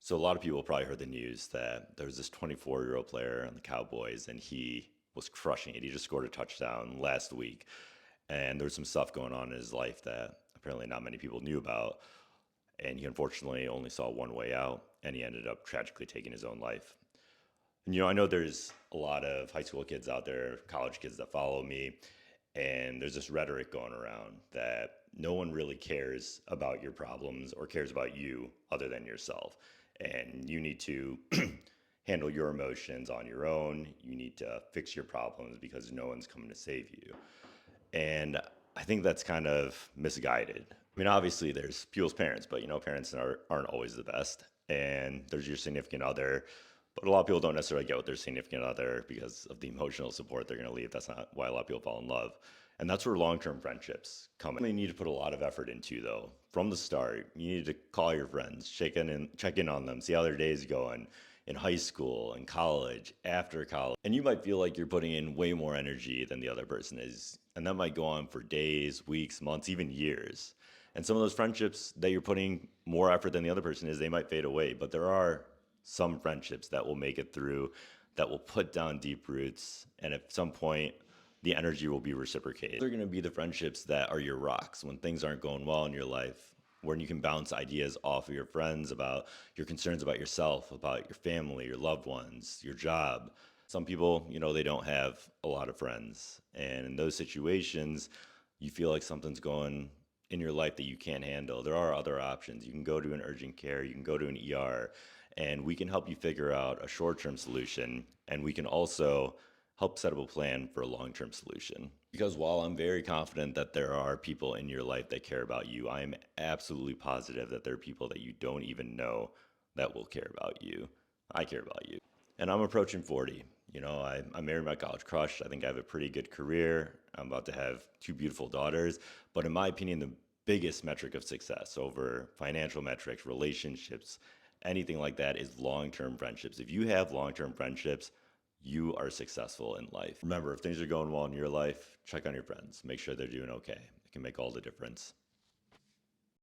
So a lot of people probably heard the news that there was this 24-year-old player on the Cowboys, and he was crushing it. He just scored a touchdown last week, and there was some stuff going on in his life that apparently not many people knew about. And he unfortunately only saw one way out, and he ended up tragically taking his own life. And I know there's a lot of high school kids out there, college kids that follow me, and there's this rhetoric going around that no one really cares about your problems or cares about you other than yourself. And you need to handle your emotions on your own. You need to fix your problems because no one's coming to save you. And I think that's kind of misguided. I mean, obviously, there's people's parents, but parents aren't always the best. And there's your significant other, but a lot of people don't necessarily get with their significant other because of the emotional support they're going to leave. That's not why a lot of people fall in love. And that's where long-term friendships come in. You need to put a lot of effort into, though. From the start, you need to call your friends, check in on them, see how their day's going in high school, in college, after college. And you might feel like you're putting in way more energy than the other person is. And that might go on for days, weeks, months, even years. And some of those friendships that you're putting more effort than the other person is, they might fade away. But there are some friendships that will make it through, that will put down deep roots. And at some point, the energy will be reciprocated. They're going to be the friendships that are your rocks when things aren't going well in your life, when you can bounce ideas off of your friends about your concerns about yourself, about your family, your loved ones, your job. Some people, they don't have a lot of friends. And in those situations, you feel like something's going in your life that you can't handle. There are other options. You can go to an urgent care, you can go to an ER, and we can help you figure out a short-term solution. And we can also help set up a plan for a long-term solution. Because while I'm very confident that there are people in your life that care about you, I am absolutely positive that there are people that you don't even know that will care about you. I care about you. And I'm approaching 40. I married my college crush. I think I have a pretty good career. I'm about to have two beautiful daughters. But in my opinion, the biggest metric of success over financial metrics, relationships, anything like that is long-term friendships. If you have long-term friendships, you are successful in life. Remember, if things are going well in your life, check on your friends. Make sure they're doing okay. It can make all the difference.